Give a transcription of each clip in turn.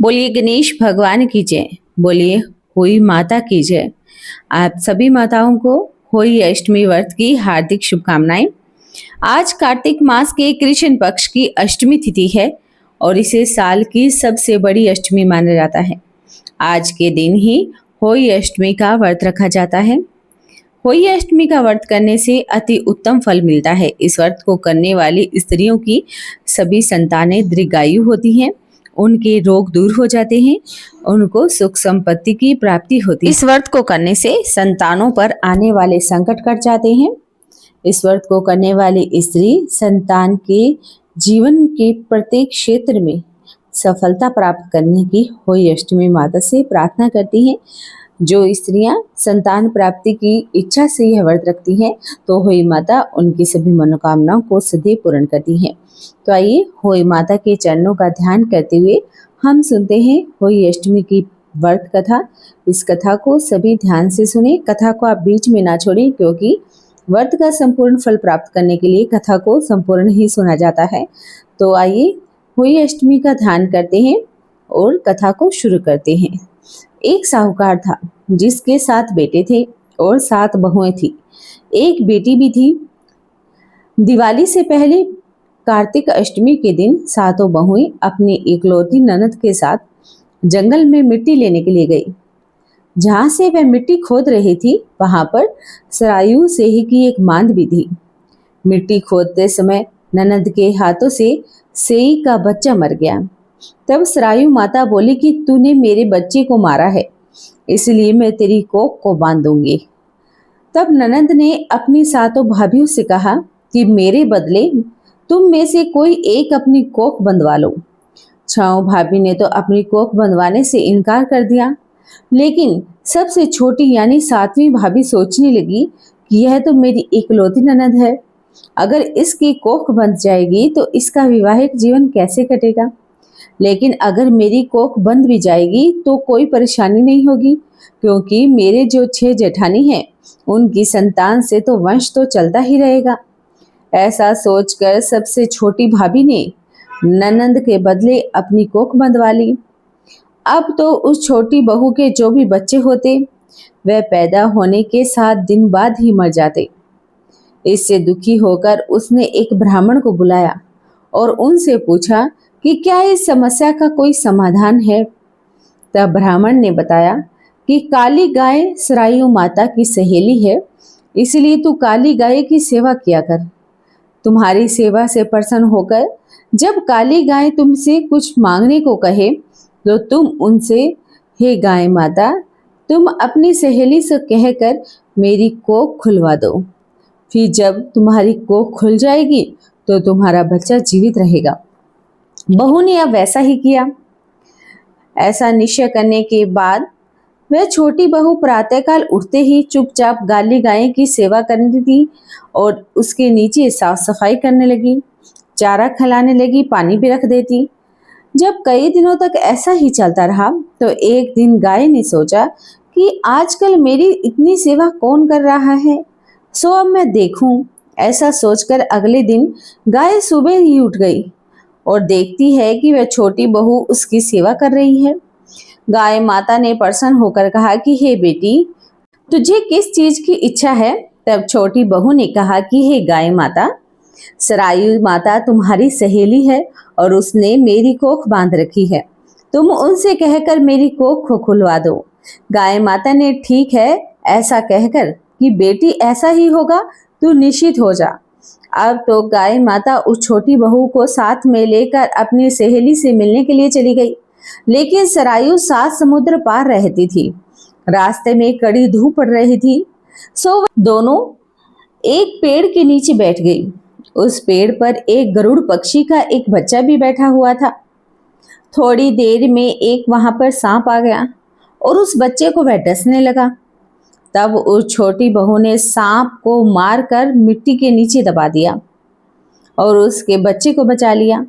बोलिए गणेश भगवान की जय। बोलिए होई माता की जय। आप सभी माताओं को होली अष्टमी व्रत की हार्दिक शुभकामनाएं। आज कार्तिक मास के कृष्ण पक्ष की अष्टमी तिथि है और इसे साल की सबसे बड़ी अष्टमी माना जाता है। आज के दिन ही होली अष्टमी का व्रत रखा जाता है। होली अष्टमी का व्रत करने से अति उत्तम फल मिलता है। इस व्रत को करने वाली स्त्रियों की सभी संतानें दीर्घायु होती हैं, उनके रोग दूर हो जाते हैं, उनको सुख संपत्ति की प्राप्ति होती है। इस व्रत को करने से संतानों पर आने वाले संकट कट जाते हैं। इस व्रत को करने वाली स्त्री संतान के जीवन के प्रत्येक क्षेत्र में सफलता प्राप्त करने की होली अष्टमी माता से प्रार्थना करती हैं। जो स्त्रियां संतान प्राप्ति की इच्छा से यह व्रत रखती हैं तो होली माता उनकी सभी मनोकामनाओं को सदैव पूर्ण करती हैं। तो आइए होली माता के चरणों का ध्यान करते हुए हम सुनते हैं होली अष्टमी की व्रत कथा। इस कथा को सभी ध्यान से सुने। कथा को आप बीच में ना छोड़ें, क्योंकि व्रत का संपूर्ण फल प्राप्त करने के लिए कथा को संपूर्ण ही सुना जाता है। तो आइए होली अष्टमी का ध्यान करते हैं और कथा को शुरू करते हैं। एक साहूकार था जिसके 7 बेटे थे और 7 बहुएं थी। एक बेटी भी थी। दिवाली से पहले कार्तिक अष्टमी के दिन 7 बहुएं अपनी इकलौती ननद के साथ जंगल में मिट्टी लेने के लिए गई। जहां से वह मिट्टी खोद रही थी वहां पर सरायु सेही की एक मांद भी थी। मिट्टी खोदते समय ननद के हाथों से सेई का बच्चा मर गया। तब सरायु माता बोली कि तूने मेरे बच्चे को मारा है, इसलिए मैं तेरी कोख को बांध दूंगी। तब ननद ने अपनी 7 भाभियों से कहा कि मेरे बदले तुम में से कोई एक अपनी कोख बंधवा लो। 6 भाभी ने तो अपनी कोख बंधवाने से इनकार कर दिया, लेकिन सबसे छोटी यानी 7वीं भाभी सोचने लगी कि यह तो मेरी इकलौती ननद है, अगर इसकी कोख बंध जाएगी तो इसका वैवाहिक जीवन कैसे कटेगा। लेकिन अगर मेरी कोख बंद भी जाएगी तो कोई परेशानी नहीं होगी, क्योंकि मेरे जो 6 जेठानी हैं उनकी संतान से तो वंश तो चलता ही रहेगा। ऐसा सोचकर सबसे छोटी भाभी ने ननद के बदले अपनी कोख बंधवा ली। अब तो उस छोटी बहू के जो भी बच्चे होते वह पैदा होने के 7 दिन बाद ही मर जाते। इससे दुखी होकर उसने एक ब्राह्मण को बुलाया और उनसे पूछा कि क्या इस समस्या का कोई समाधान है। तब ब्राह्मण ने बताया कि काली गाय सरायु माता की सहेली है, इसलिए तू काली गाय की सेवा किया कर। तुम्हारी सेवा से प्रसन्न होकर जब काली गाय तुमसे कुछ मांगने को कहे तो तुम उनसे, हे गाय माता, तुम अपनी सहेली से कहकर मेरी कोख खुलवा दो। फिर जब तुम्हारी कोख खुल जाएगी तो तुम्हारा बच्चा जीवित रहेगा। बहू ने अब वैसा ही किया। ऐसा निश्चय करने के बाद वह छोटी बहू प्रातःकाल उठते ही चुपचाप गाली गाय की सेवा करती थी और उसके नीचे साफ सफाई करने लगी, चारा खिलाने लगी, पानी भी रख देती। जब कई दिनों तक ऐसा ही चलता रहा तो एक दिन गाय ने सोचा कि आजकल मेरी इतनी सेवा कौन कर रहा है, सो अब मैं देखूं। ऐसा सोचकर अगले दिन गाय सुबह ही उठ गई और देखती है कि वह छोटी बहू उसकी सेवा कर रही है। गाय माता ने प्रसन्न होकर कहा कि हे बेटी, तुझे किस चीज की इच्छा है। तब छोटी बहू ने कहा कि हे गाय माता, सरायु माता तुम्हारी सहेली है और उसने मेरी कोख बांध रखी है, तुम उनसे कहकर मेरी कोख को खुलवा दो। गाय माता ने ठीक है ऐसा कहकर कि बेटी ऐसा ही होगा, तू निश्चित हो जा। अब तो गाय माता उस छोटी बहू को साथ में लेकर अपनी सहेली से मिलने के लिए चली गई, लेकिन सरायु 7 समुद्र पार रहती थी। रास्ते में कड़ी धूप पड़ रही थी, सो वह दोनों एक पेड़ के नीचे बैठ गई। उस पेड़ पर एक गरुड़ पक्षी का एक बच्चा भी बैठा हुआ था। थोड़ी देर में एक वहां पर सांप आ गया और उस बच्चे को वह डसने लगा। तब उस छोटी बहू ने सांप को मारकर मिट्टी के नीचे दबा दिया और उसके बच्चे को बचा लिया।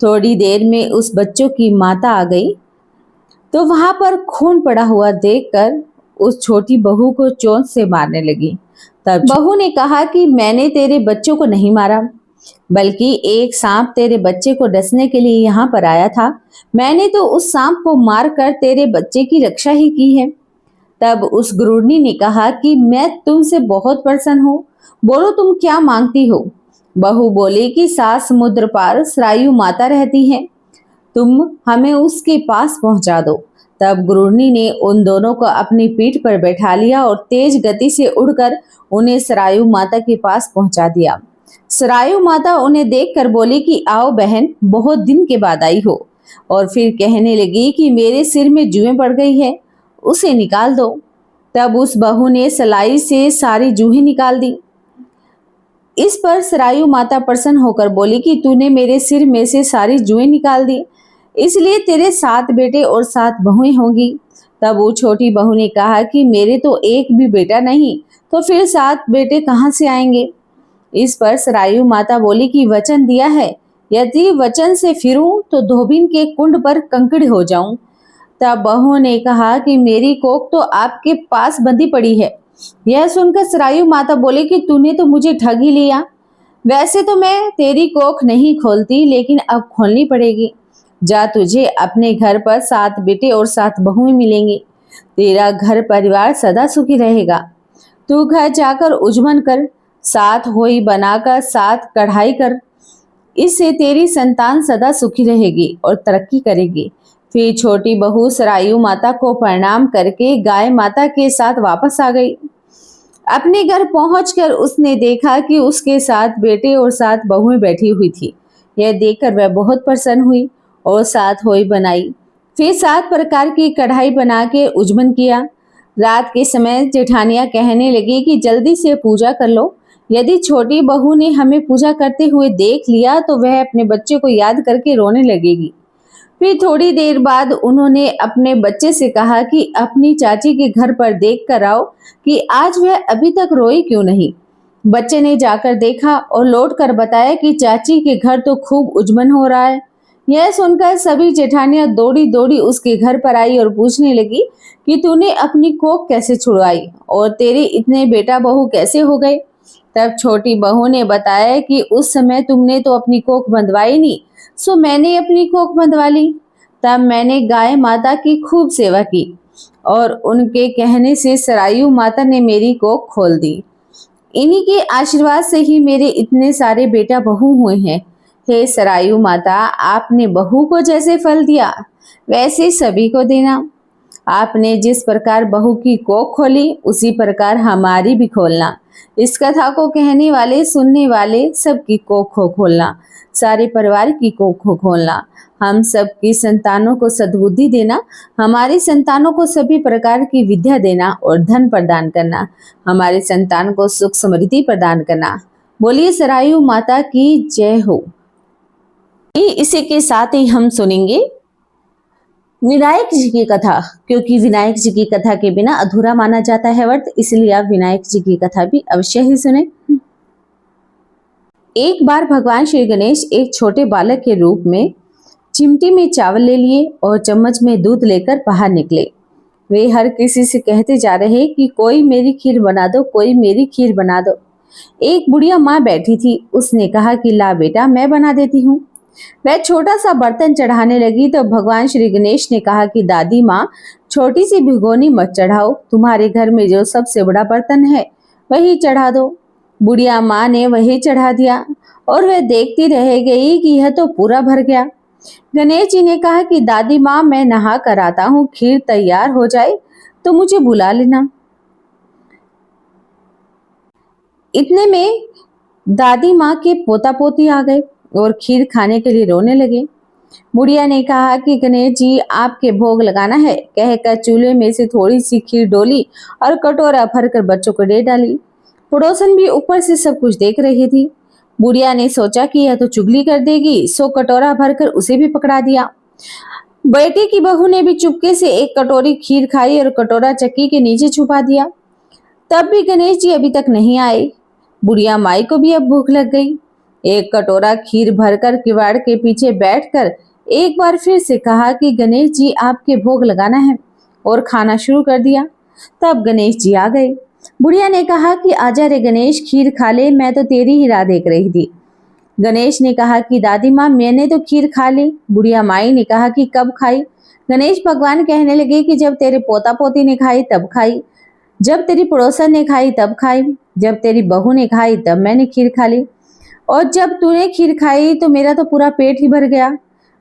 थोड़ी देर में उस बच्चों की माता आ गई तो वहां पर खून पड़ा हुआ देखकर उस छोटी बहू को चोंच से मारने लगी। तब बहू ने कहा कि मैंने तेरे बच्चों को नहीं मारा, बल्कि एक सांप तेरे बच्चे को डसने के लिए यहाँ पर आया था। मैंने तो उस सांप को मारकर तेरे बच्चे की रक्षा ही की है। तब उस गुरूरनी ने कहा कि मैं तुमसे बहुत प्रसन्न हूँ, बोलो तुम क्या मांगती हो। बहू बोली कि 7 समुद्र पार सरायु माता रहती है, तुम हमें उसके पास पहुंचा दो। तब गुरूरनी ने उन दोनों को अपनी पीठ पर बैठा लिया और तेज गति से उड़कर उन्हें सरायु माता के पास पहुंचा दिया। सरायु माता उन्हें देखकर बोली कि आओ बहन, बहुत दिन के बाद आई हो। और फिर कहने लगी कि मेरे सिर में जुएं पड़ गई है, उसे निकाल दो। तब उस बहू ने सलाई से सारी जूहें निकाल दी। इस पर सरायु माता प्रसन्न होकर बोली कि तूने मेरे सिर में से सारी जुएं निकाल दी, इसलिए तेरे 7 बेटे और 7 बहुएं होंगी। तब वो छोटी बहू ने कहा कि मेरे तो एक भी बेटा नहीं, तो फिर 7 बेटे कहाँ से आएंगे। इस पर सरायु माता बोली कि वचन दिया है, यदि वचन से फिरूं तो धोबिन के कुंड पर कंकड़ हो जाऊं। तब बहू ने कहा कि मेरी कोख तो आपके पास बंधी पड़ी है। यह सुनकर सरायु माता बोली कि तूने तो मुझे ठग ही लिया। वैसे तो मैं तेरी कोख नहीं खोलती, लेकिन अब खोलनी पड़ेगी। जा, तुझे अपने घर पर 7 बेटे और 7 बहुएं मिलेंगी। तेरा घर परिवार सदा सुखी रहेगा। तू घर जाकर उजमन कर, 7 होई बनाकर 7 कढ़ाई कर। इससे तेरी संतान सदा सुखी रहेगी और तरक्की करेगी। फिर छोटी बहू सरायु माता को प्रणाम करके गाय माता के साथ वापस आ गई। अपने घर पहुंचकर उसने देखा कि उसके 7 बेटे और 7 बहुएं बैठी हुई थी। यह देखकर वह बहुत प्रसन्न हुई और 7 होई बनाई। फिर 7 प्रकार की कढ़ाई बना के उजमन किया। रात के समय जेठानियां कहने लगी कि जल्दी से पूजा कर लो। यदि छोटी बहू ने हमें पूजा करते हुए देख लिया तो वह अपने बच्चे को याद करके रोने लगेगी। फिर थोड़ी देर बाद उन्होंने अपने बच्चे से कहा कि अपनी चाची के घर पर देख कर आओ कि आज वह अभी तक रोई क्यों नहीं। बच्चे ने जाकर देखा और लौट कर बताया कि चाची के घर तो खूब उजमन हो रहा है। यह सुनकर सभी जेठानियां दौड़ी दौड़ी उसके घर पर आई और पूछने लगी कि तूने अपनी कोख कैसे छुड़वाई और तेरे इतने बेटा बहू कैसे हो गए। तब छोटी बहू ने बताया कि उस समय तुमने तो अपनी कोख बंधवाई नहीं, सो मैंने अपनी कोख बंधवा ली। तब मैंने गाय माता की खूब सेवा की और उनके कहने से सरायु माता ने मेरी कोख खोल दी। इन्हीं के आशीर्वाद से ही मेरे इतने सारे बेटा बहू हुए हैं। हे सरायु माता, आपने बहू को जैसे फल दिया वैसे सभी को देना। आपने जिस प्रकार बहू की कोख खोली उसी प्रकार हमारी भी खोलना। इस कथा को कहने वाले सुनने वाले सबकी कोख को खोलना, सारे परिवार की कोख को खोलना। हम सब की संतानों को सद्बुद्धि देना, हमारी संतानों को सभी प्रकार की विद्या देना और धन प्रदान करना, हमारी संतान को सुख समृद्धि प्रदान करना। बोलिए सरायु माता की जय हो। इसी के साथ ही हम सुनेंगे विनायक जी की कथा, क्योंकि विनायक जी की कथा के बिना अधूरा माना जाता है व्रत, इसलिए आप विनायक जी की कथा भी अवश्य ही सुने। एक बार भगवान श्री गणेश एक छोटे बालक के रूप में चिमटी में चावल ले लिए और चम्मच में दूध लेकर बाहर निकले। वे हर किसी से कहते जा रहे कि कोई मेरी खीर बना दो, कोई मेरी खीर बना दो। एक बुढ़िया माँ बैठी थी, उसने कहा कि ला बेटा, मैं बना देती हूँ। वह छोटा सा बर्तन चढ़ाने लगी तो भगवान श्री गणेश ने कहा कि दादी माँ, छोटी सी भिगोनी मत चढ़ाओ, तुम्हारे घर में जो सबसे बड़ा बर्तन है वही चढ़ा दो। बुढ़िया माँ ने वही चढ़ा दिया और वह देखती रह गई कि यह तो पूरा भर गया। गणेश जी ने कहा कि दादी माँ, मैं नहा कर आता हूँ, खीर तैयार हो जाए तो मुझे बुला लेना। इतने में दादी माँ के पोता पोती आ गए और खीर खाने के लिए रोने लगे। बुढ़िया ने कहा कि गणेश जी, आपके भोग लगाना है, कहकर चूल्हे में से थोड़ी सी खीर डोली और कटोरा भरकर बच्चों को दे डाली। पड़ोसन भी ऊपर से सब कुछ देख रही थी। बुढ़िया ने सोचा कि यह तो चुगली कर देगी, सो कटोरा भरकर उसे भी पकड़ा दिया। बेटी की बहू ने भी चुपके से एक कटोरी खीर खाई और कटोरा चक्की के नीचे छुपा दिया। तब भी गणेश जी अभी तक नहीं आए। बुढ़िया माई को भी अब भूख लग गई। एक कटोरा खीर भरकर किवाड़ के पीछे बैठकर एक बार फिर से कहा कि गणेश जी, आपके भोग लगाना है, और खाना शुरू कर दिया। तब गणेश जी आ गए। बुढ़िया ने कहा कि आजा रे गणेश, खीर खा ले, मैं तो तेरी ही राह देख रही थी। गणेश ने कहा कि दादी माँ मैंने तो खीर खा ली। बुढ़िया माई ने कहा कि कब खाई? गणेश भगवान कहने लगे कि जब तेरे पोता पोती ने खाई तब खाई, जब तेरी पड़ोसन ने खाई तब खाई, जब तेरी बहू ने खाई तब मैंने खीर खा ली, और जब तूने खीर खाई तो मेरा तो पूरा पेट ही भर गया।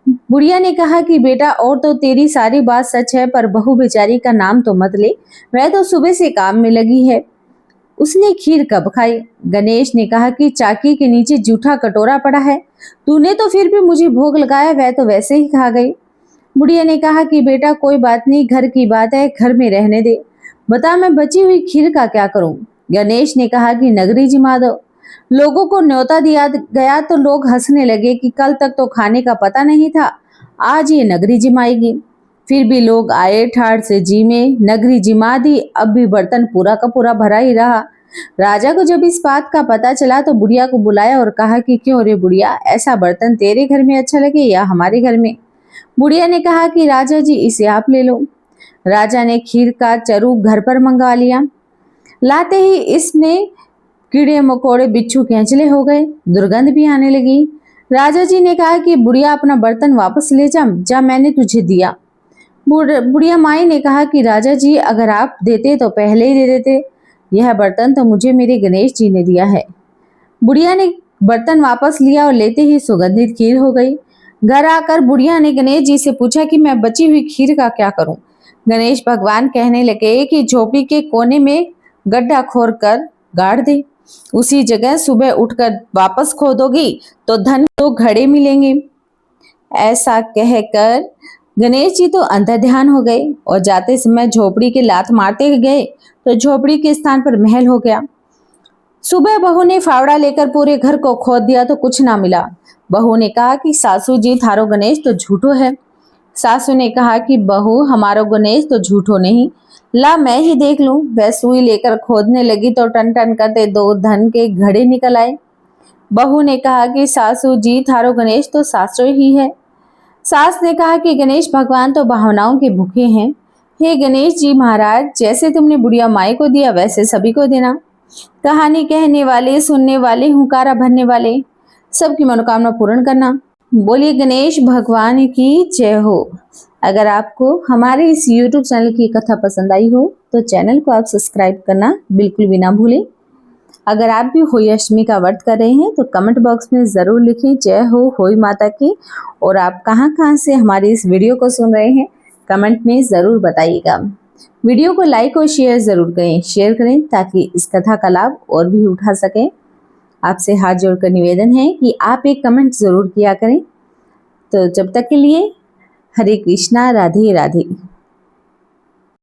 बुढ़िया ने कहा कि बेटा और तो तेरी सारी बात सच है, पर बहू बेचारी का नाम तो मत ले, वह तो सुबह से काम में लगी है। उसने खीर कब खाई? गणेश ने कहा कि चाकी के नीचे जूठा कटोरा पड़ा है, तूने तो फिर भी मुझे भोग लगाया, वह तो वैसे ही खा गई। बुढ़िया ने कहा कि बेटा कोई बात नहीं, घर की बात है, घर में रहने दे, बता मैं बची हुई खीर का क्या करूं? गणेश ने कहा कि नगरी जिमा दो। लोगों को न्योता दिया गया तो लोग हंसने लगे कि कल तक तो खाने का पता नहीं था, आज ये नगरी जिमाएगी। फिर भी लोग आए ठाड़ से जी में, नगरी जिमा दी, अब भी बर्तन पूरा का पूरा भरा ही रहा। राजा को जब इस बात का पता चला तो बुढ़िया को बुलाया और कहा कि क्यों रे बुढ़िया, ऐसा बर्तन तेरे घर में अच्छा लगे या हमारे घर में? बुढ़िया ने कहा कि राजा जी इसे आप ले लो। राजा ने खीर का चरू घर पर मंगवा लिया। लाते ही इसमें कीड़े मकोड़े बिच्छू केंचले हो गए, दुर्गंध भी आने लगी। राजा जी ने कहा कि बुढ़िया अपना बर्तन वापस ले जा, जा मैंने तुझे दिया। बुढ़िया माई ने कहा कि राजा जी अगर आप देते तो पहले ही दे देते, यह बर्तन तो मुझे मेरे गणेश जी ने दिया है। बुढ़िया ने बर्तन वापस लिया और लेते ही सुगंधित खीर हो गई। घर आकर बुढ़िया ने गणेश जी से पूछा कि मैं बची हुई खीर का क्या करूं? गणेश भगवान कहने लगे कि झोपड़ी के कोने में गड्ढा खोद कर गाड़ दे, उसी जगह सुबह उठकर वापस खोदोगी तो धन तो घड़े मिलेंगे। ऐसा कहकर गणेश जी तो अंतर ध्यान हो गए और जाते समय झोपड़ी के लात मारते गए तो झोपड़ी के स्थान पर महल हो गया। सुबह बहू ने फावड़ा लेकर पूरे घर को खोद दिया तो कुछ ना मिला। बहू ने कहा कि सासू जी थारो गणेश तो झूठो है। सासू ने कहा कि बहू हमारो गणेश तो झूठो नहीं, ला मैं ही देख लूं। वह सुई लेकर खोदने लगी तो टन टन करते 2 धन के घड़े निकल आए। बहू ने कहा कि सासू जी थारो गणेश तो सासो ही है। सास ने कहा कि गणेश भगवान तो भावनाओं के भूखे हैं। हे गणेश जी महाराज, जैसे तुमने बुढ़िया माई को दिया वैसे सभी को देना। कहानी कहने वाले, सुनने वाले, हुंकारा भरने वाले, सबकी मनोकामना पूर्ण करना। बोलिए गणेश भगवान की जय हो। अगर आपको हमारे इस YouTube चैनल की कथा पसंद आई हो तो चैनल को आप सब्सक्राइब करना बिल्कुल भी ना भूलें। अगर आप भी होली अष्टमी का व्रत कर रहे हैं तो कमेंट बॉक्स में ज़रूर लिखें जय हो होली माता की। और आप कहां से हमारी इस वीडियो को सुन रहे हैं कमेंट में ज़रूर बताइएगा। वीडियो को लाइक और शेयर करें ताकि इस कथा का लाभ और भी उठा सकें। आपसे हाथ जोड़कर निवेदन है कि आप एक कमेंट ज़रूर किया करें। तो जब तक के लिए हरे कृष्णा, राधे राधे।